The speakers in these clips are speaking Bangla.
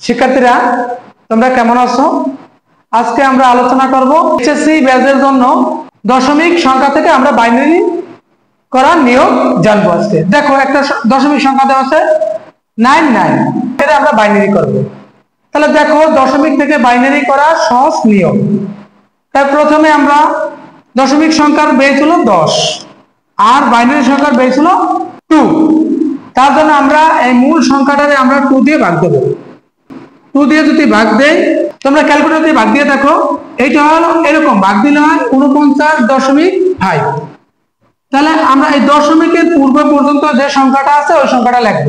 শিক্ষার্থীরা তোমরা কেমন আছো? আজকে আমরা আলোচনা করব এইচএসসি ব্যাচের জন্য দশমিক সংখ্যা থেকে আমরা বাইনারি করার নিয়ম জানবো। আজকে দেখো একটা দশমিক সংখ্যা দেওয়া আছে 99, এটা আমরা বাইনারি করব। তাহলে দেখো দশমিক থেকে বাইনারি করা সহজ নিয়ম। তাই প্রথমে আমরা দশমিক সংখ্যার বেস হলো 10 আর বাইনারি সংখ্যার বেস হলো 2। তার জন্য আমরা এই মূল সংখ্যাটারে আমরা 2 দিয়ে ভাগ দেব। 2 দিয়ে যদি ভাগ দেই, তোমরা ক্যালকুলেটর দিয়ে ভাগ দিয়ে দেখো, এইটা হলো এরকম ভাগ দিলে হয় 49.5। তাহলে আমরা এই দশমিকের পূর্ব পর্যন্ত যে সংখ্যাটা আছে ওই সংখ্যাটা লিখব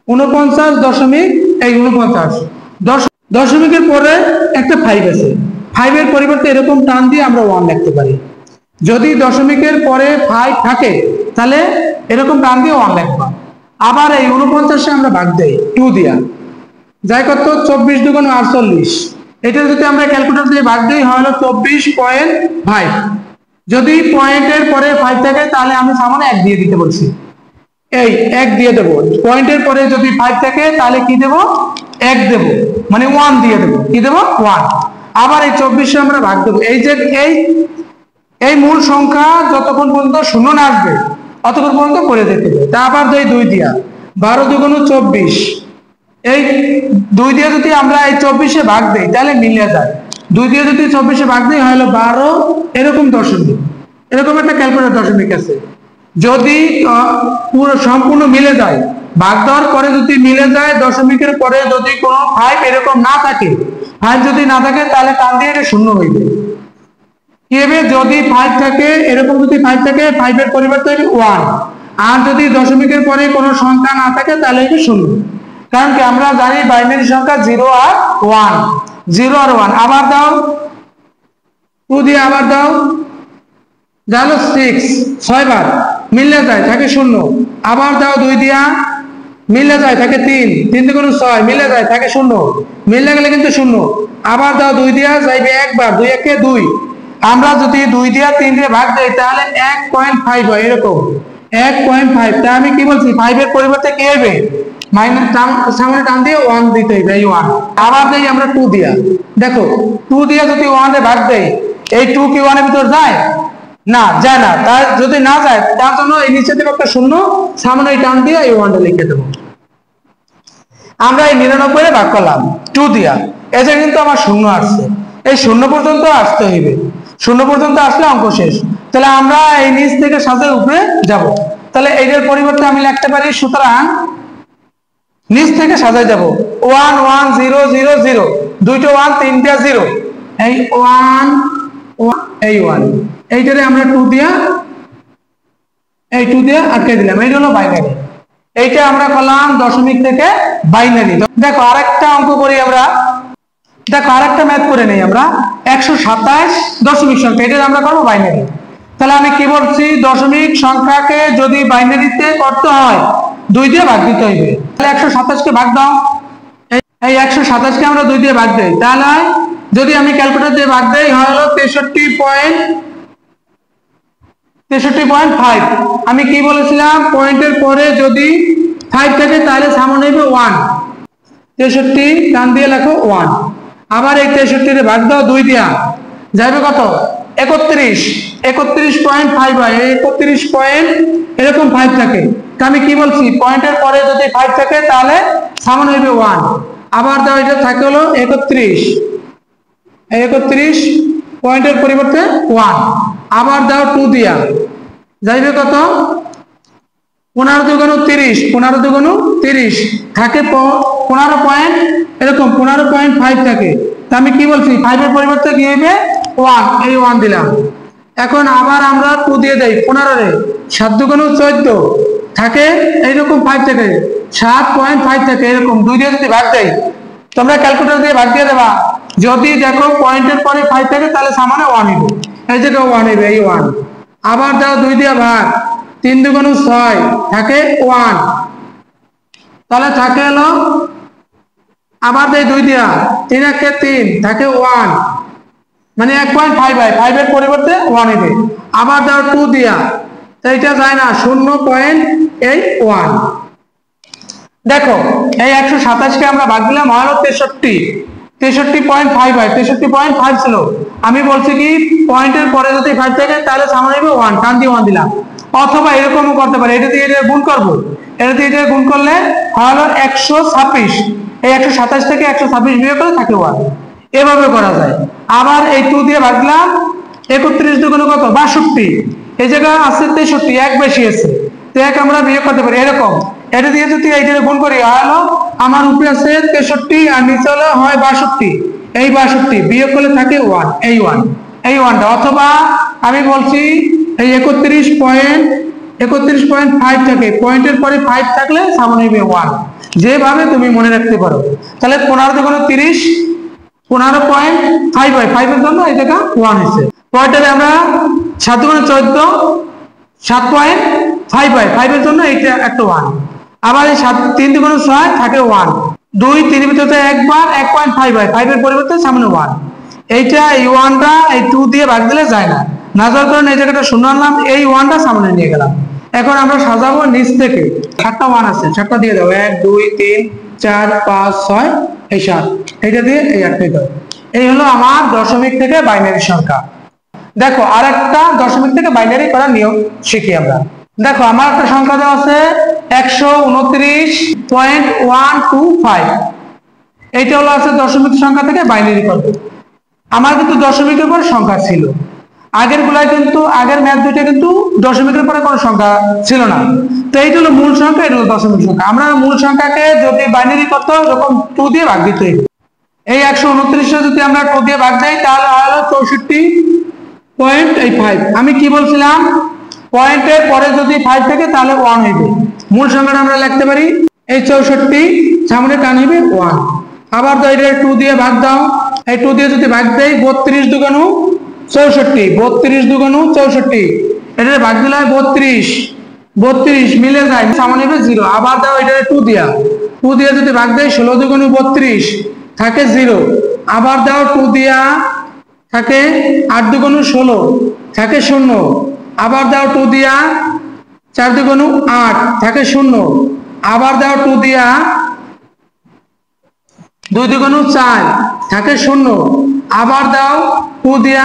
49.49। দশমিকের পরে একটা 5 আছে, 5 এর পরিবর্তে এরকম টান দিয়ে আমরা 1 লিখতে পারি। যদি দশমিকের পরে 5 থাকে তাহলে এরকম টান দিয়ে 1 লিখবা। আবার এই 49 আমরা ভাগ দেই 2 দিয়া, যাই কত 24 দুগুণ 48। এটা যদি আমরা ক্যালকুলেটর দিয়ে ভাগ দিই হয় হলো 24.5। যদি পয়েন্টের পরে 5 থাকে তাহলে আমি সামনে 1 দিয়ে দিতে বলছি, এই 1 দিয়ে দেব। পয়েন্টের পরে যদি 5 থাকে তাহলে কি দেব? 1 দেব, মানে 1 দিয়ে দেব। কি দেব? 1। আবার এই 24 আমরা ভাগ দেব। এই যে এই মূল সংখ্যা যতক্ষণ পর্যন্ত শূন্য না আসবে ততক্ষণ পর্যন্ত করে যেতে হবে। তা আবার দেই 2 দিয়া, 12 দুগুণ 24। এই 2 দিয়ে যদি আমরা এই 24-এ ভাগ দেই তাহলে মিলে যায়। 2 দিয়ে যদি 24-এ ভাগ দেই হলো 12 এরকম দশমিক, এরকম একটা ক্যালকুলেটর দশমিক আছে। যদি পুরো সম্পূর্ণ মিলে যায়, ভাগ দেওয়ার পরে যদি মিলে যায়, দশমিকের পরে যদি কোনো 5 এরকম না থাকে, 5 যদি না থাকে তাহলে টান দিয়ে এটা শূন্য হইবে। কি হবে? যদি 5 থাকে, এরকম যদি 5 থাকে, 5 এর পরিবর্তে 1। আর যদি দশমিকের পরে কোনো সংখ্যা না থাকে তাহলে এটা শূন্য। কারণ কি আমরা জানি বাইনারি সংখ্যা 0 আর 1, 0 আর 1। আবার দাও 2 দিয়ে, আবার দাও, জানো 6 বার মিলে যায়, থাকে 0। আবার দাও 2 দিয়া, মিলে যায়, থাকে 3 দুগুণ 6, মিলে যায়, থাকে 0, মিলে গেলে কিন্তু 0। আবার দাও 2 দিয়া, যাইবে একবার, 2 একে 2। আমরা যদি 2 দিয়া 3 দিয়ে ভাগ দেই তাহলে 1.5 হয়, এরকম 1.5। তা আমি কি বলছি, 5 এর পরিবর্তে কি হবে? মাইনাস সামনে টান দিয়ে 1 দিতে হবে, এই 1। আবার দেই আমরা 2 দিয়া, দেখো 2 দিয়া যদি 1 এ ভাগ দেই, এই 2 কি 1 এর ভিতর যায়? না, যায় না। তার যদি না যায় তার জন্য এই নিচে থেকে একটা শূন্য, সামনে এই টান দিয়ে এই 1টা লিখে দেব। আমরা এই 99 এ ভাগ করলাম 2 দিয়া, এটা কিন্তু আমার শূন্য আসছে। এই শূন্য পর্যন্ত আসতে হইবে, শূন্য পর্যন্ত আসলে অঙ্ক শেষ। তাহলে আমরা এই নিচ থেকে সাজের উপরে যাব। তাহলে এইটার পরিবর্তে আমি লিখতে পারি, সুতরাং নিচ থেকে সাজায় যাব 1 1 0 0 0, দুইটা 1 তিনটা 0, এই 1 এই 1, এইটারে আমরা 2 দিয়া, এই 2 দিয়া আটকে দিলাম। এইটা হলো বাইনারি। এইটা আমরা করলাম দশমিক থেকে বাইনারি। দেখো আরেকটা অঙ্ক করি আমরা, দেখো আরেকটা ম্যাথ করে নেই আমরা। 127 দশমিক সংখ্যা, এটা আমরা করবো বাইনারি। তাহলে আমি কি বলছি, দশমিক সংখ্যাকে যদি বাইনারিতে করতে হয় 2 দিয়ে ভাগ দিতে হইবে। তাহলে 127 কে ভাগ দাও, এই 127 কে আমরা 2 দিয়ে ভাগ দেই, তাহলে যদি আমি ক্যালকুলেটর দিয়ে ভাগ দেই হয় হলো 63.5। আমি কি বলেছিলাম, পয়েন্টের পরে যদি 5 থাকে তাহলে সামনে হবে 1। 63 টান দিয়ে লেখো 1। আবার এই 63 এর ভাগ দাও 2 দিয়া, যাবে কত? 31। 31.5 হয়, 31 পয়েন্ট এরকম 5 থাকে। তা আমি কি বলছি, পয়েন্টের পরে যদি 5 থাকে তাহলে সামনে হবে 1। আবার দাও, এটা থাকে হলো 31, 31 পয়েন্টের পরিবর্তে 1। আবার দাও 2 দিয়া, যাইবে কত? 15 দুগুণ 30, 15 দুগুণ 30 থাকে 15 পয়েন্ট, এরকম 15.5 থাকে। তা আমি কি বলছি, 5 এর পরিবর্তে কি হবে? 1, এই 1 দিলাম। এখন আবার আমরা 2 দিয়ে দেই 15 রে, 7 দুগুণ 14 থাকে, এইরকম 5 থাকে, 7.5 থাকে, এরকম 2 দিয়ে যদি ভাগ দেই, তোমরা ক্যালকুলেটর দিয়ে ভাগ দিয়ে দেবা। যদি দেখো পয়েন্টের পরে 5 থাকে তাহলে সামনে 1 হবে, এই যে 1 হবে, এই 1। আবার দাও 2 দিয়ে ভাগ, 3 দুগুণ 6 থাকে 1, তাহলে থাকে হলো, আবার দেই 2 দিয়া, 3 একে 3 থাকে 1, মানে 1.5 হয়, 5 এর পরিবর্তে 1 হবে। আবার দাও 2 দিয়া, তো এটা যায় না, 0.1। দেখো এই 127 কে আমরা ভাগ দিলাম হলো 63, 63.5 হয়, 63.5 ছিল। আমি বলছি কি পয়েন্টের পরে যদি 5 থাকে তাহলে সামনে হবে 1, টান দিয়ে 1 দিলাম। অথবা এরকমও করতে পারি, এটা দিয়ে এটা গুণ করব, এটা দিয়ে এটা গুণ করলে হলো 126, এই 127 থেকে 126 বিয়োগ করে থাকে 1, এভাবে করা যায়। আবার এই 2 দিয়ে ভাগ দিলাম, 31 দুগুণ কত 62, এই জায়গা আছে 63, এক বেশি আছে, তো এক আমরা বিয়োগ করতে পারি এরকম। এটা দিয়ে যদি এইটা গুণ করি হলো আমার উপরে আছে 63 আর নিচে হলো হয় 62, এই 62 বিয়োগ করলে থাকে 1, এই 1, এই 1টা। অথবা আমি বলছি এই 31.5 থাকে, পয়েন্টের পরে 5 থাকলে সামনে হবে 1, যেভাবে তুমি মনে রাখতে পারো। তাহলে 15 দুগুণ 30, 15.5 হয়, 5 এর জন্য এই জায়গা 1 হয়েছে। পরেরটাতে আমরা 7 দুগুণ 14, 7.5 হয়, 5 এর জন্য এইটা একটা 1। আবার এই 3 দুগুণ 6 থাকে 1, 2 3 ভিতরে একবার 1.5 হয়, 5 এর পরিবর্তে সামনে 1। এইটা এই 1টা এই 2 দিয়ে ভাগ দিলে যায় না, না যাওয়ার কারণে এই জায়গাটা শূন্য আনলাম, এই 1টা সামনে নিয়ে গেলাম। এখন আমরা সাজাবো নিচ থেকে, 7টা 1 আছে, 7টা দিয়ে দাও, 1 2 3 4 5 6 এই 7, এইটা দিয়ে এই 8টা দাও। এই হলো আমার দশমিক থেকে বাইনারি সংখ্যা। দেখো আরেকটা দশমিক থেকে বাইনারি করার নিয়ম শিখি আমরা। দেখো আমার একটা সংখ্যা দেওয়া আছে 129.125, এইটা হলো আছে দশমিক সংখ্যা থেকে বাইনারি করব। আমার কিন্তু দশমিকের পর সংখ্যা ছিল, আগের গুলাই কিন্তু আগের ম্যাথ দুইটা কিন্তু দশমিকের পরে কোনো সংখ্যা ছিল না, তো এইটা হলো মূল সংখ্যা, এটা হলো দশমিক সংখ্যা। আমরা মূল সংখ্যাকে যদি বাইনারি করতে হয় তখন 2 দিয়ে ভাগ দিতে হবে। এই 129 যদি আমরা 2 দিয়ে ভাগ দেই তাহলে হলো 64.5। আমি কি বলছিলাম, পয়েন্টের পরে যদি 5 থাকে তাহলে 1 হইবে। মূল সংখ্যাটা আমরা লিখতে পারি এই 64, সামনে টান হইবে 1। আবার তো এটা 2 দিয়ে ভাগ দাও, এই 2 দিয়ে যদি ভাগ দেই 32 দুগুণ 64, 32 দুগুণ 64, এটা ভাগ দিলে হয় 32, 32 মিলে যায়, সামনে হবে 0। আবার দাও এটা 2 দিয়া, 2 দিয়ে যদি ভাগ দেই 16 দুগুণ 32 থাকে 0। আবার দাও 2 দিয়া থাকে 8 দুগুণ 16 থাকে 0। আবার দাও 2 দিয়া 4 দুগুণ 8 থাকে 0। আবার দাও 2 দিয়া 2 দুগুণ 4 থাকে 0। আবার দাও 2 দিয়া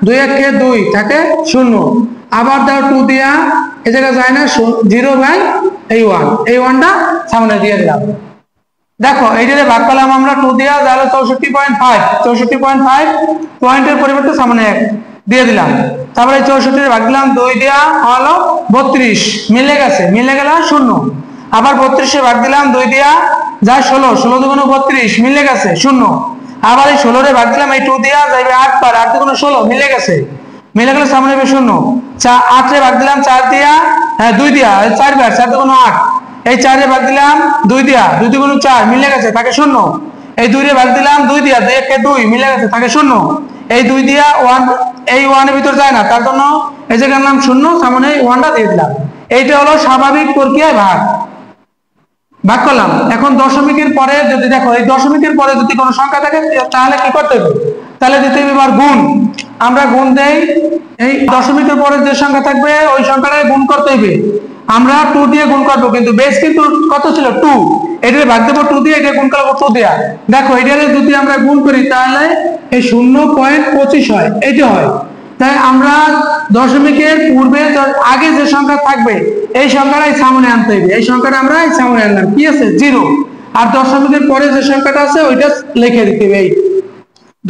2 একে 2 থাকে 0। আবার দাও 2 দিয়া এই জায়গা যায় না 0 বাই এই 1, এই 1টা সামনে দিয়ে দিলাম। দেখো এইটারে ভাগ করলাম আমরা 2 দিয়া, তাহলে 64.5, 64.5 পয়েন্টের পরিবর্তে সামনে 1 দিয়ে দিলাম। তারপরে 64 এর ভাগ দিলাম 2 দিয়া হলো 32, মিলে গেছে, মিলে গেল 0। আবার 32 এর ভাগ দিলাম 2 দিয়া যায় 16, 16 দুগুণ 32 মিলে গেছে 0। আবার এই 16 এর ভাগ দিলাম এই 2 দিয়া যাইবে 8 বার, 8 দুগুণ 16 মিলে গেছে, মিলে গেলে সামনে হবে 0। 8 এর ভাগ দিলাম 4 দিয়া, হ্যাঁ 2 দিয়া 4 বার, 4 দুগুণ 8, এই 4 এর ভাগ দিলাম 2 দিয়া, 2 দুগুণ 4 মিলে গেছে থাকে 0। এই 2 এর ভাগ দিলাম 2 দিয়া, 2 একে 2 মিলে গেছে থাকে 0। এই 2 দিয়া 1, এই 1 এর ভিতর যায় না, তার জন্য এই জায়গার নাম 0, সামনে 1টা দিয়ে দিলাম। এইটা হলো স্বাভাবিক প্রক্রিয়ায় ভাগ করলাম। এখন দশমিকের পরে যদি দেখো এই দশমিকের পরে যদি কোনো সংখ্যা থাকে তাহলে কি করতে হবে, তাহলে দিতে হবে এবার গুণ। আমরা গুণ দেই, এই দশমিকের পরে যে সংখ্যা থাকবে ওই সংখ্যাটাকে গুণ করতে হবে। আমরা 2 দিয়ে গুণ করবো, কিন্তু বেস কিন্তু কত ছিল 2, এটাকে ভাগ দেবো 2 দিয়ে, এটা গুণ করবো 2 দিয়া। দেখো এটাকে যদি আমরা গুণ করি তাহলে এই 0.25 হয়, এইটা হয়। তাই আমরা দশমিকের পূর্বে আগে যে সংখ্যা থাকবে এই সংখ্যাটাই সামনে আনতে হবে, এই সংখ্যাটা আমরা এই সামনে আনলাম, কি আছে 0। আর দশমিকের পরে যে সংখ্যাটা আছে ওইটা লিখে দিতে হবে। এই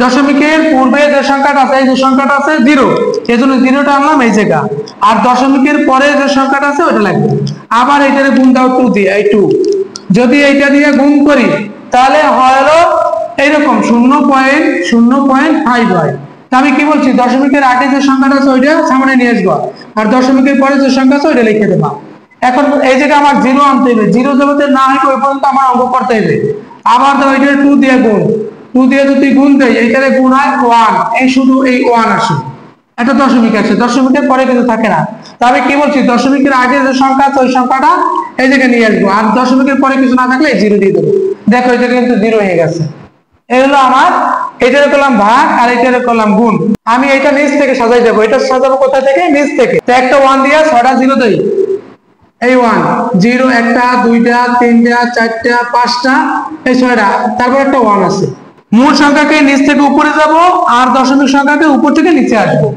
দশমিকের পূর্বে যে সংখ্যাটা আছে, এই যে সংখ্যাটা আছে 0, এই জন্য 0টা আনলাম এই জায়গা। আর দশমিকের পরে যে সংখ্যাটা আছে ওটা লাগবে। আবার এইটারে গুণ দাও 2 দিয়ে, এই 2 যদি এইটা দিয়ে গুণ করি তাহলে হলো এইরকম 0.5 হয়। আমি কি বলছি, দশমিকের আগে যে সংখ্যাটা আছে ওইটা সামনে নিয়ে আসবো, আর দশমিকের পরে যে সংখ্যা আছে ওইটা লিখে দেবো। এখন এই জায়গায় আমার 0 আনতে হবে, 0 যাতে না হয় ওই পর্যন্ত আমার অঙ্ক করতে হবে। আবার তো ওইটা 2 দিয়ে গুণ, 2 দিয়ে যদি গুণ দেয় এইটারে গুণ হয় 1, এই শুধু এই 1 আসে, একটা দশমিক আছে, দশমিকের পরে কিন্তু থাকে না। তবে কি বলছি, দশমিকের আগে যে সংখ্যা আছে ওই সংখ্যাটা এই জায়গায় নিয়ে আসবো, আর দশমিকের পরে কিছু না থাকলে 0 দিয়ে দেবো। দেখো এটা কিন্তু 0 হয়ে গেছে। এই হলো আমার, এটারে করলাম ভাগ আর এটারে করলাম গুণ। আমি এটা নিচ থেকে সাজাই দেবো, এটা সাজাবো কোথা থেকে, নিচ থেকে। তো একটা 1 দিয়ে 6টা 0 দেই, এই 1 0 একটা দুইটা তিনটা চারটা পাঁচটা এই ছয়টা, তারপর একটা 1 আছে। মূল সংখ্যাকে নিচ থেকে উপরে যাব আর দশমিক সংখ্যাকে উপর থেকে নিচে আসবো।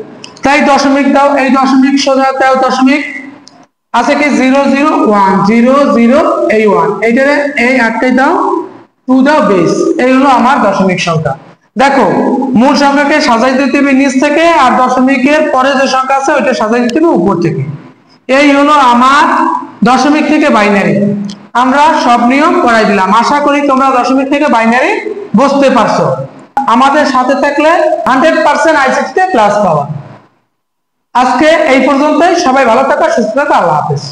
তাই দশমিক দাও, এই দশমিক সোজা দাও, দশমিক আছে কি 0 0 1 0 0 এই 1 এইটারে এই আটকে দাও টু দা বেস, এই হলো আমার দশমিক সংখ্যা। দেখো মূল সংখ্যাকে সাজাই দিতে হবে নিচ থেকে আর দশমিকের পরে যে সংখ্যা আছে ওইটা সাজাই দিতে হবে উপর থেকে। এই হলো আমার দশমিক থেকে বাইনারি। আমরা সব নিয়ম করাই দিলাম, আশা করি তোমরা দশমিক থেকে বাইনারি বুঝতে পারছো। আমাদের সাথে থাকলে 100% আইসিটি প্লাস পাওয়া। আজকে এই পর্যন্তই, সবাই ভালো থাকো, সুস্থ থাকো, আল্লাহ হাফেজ।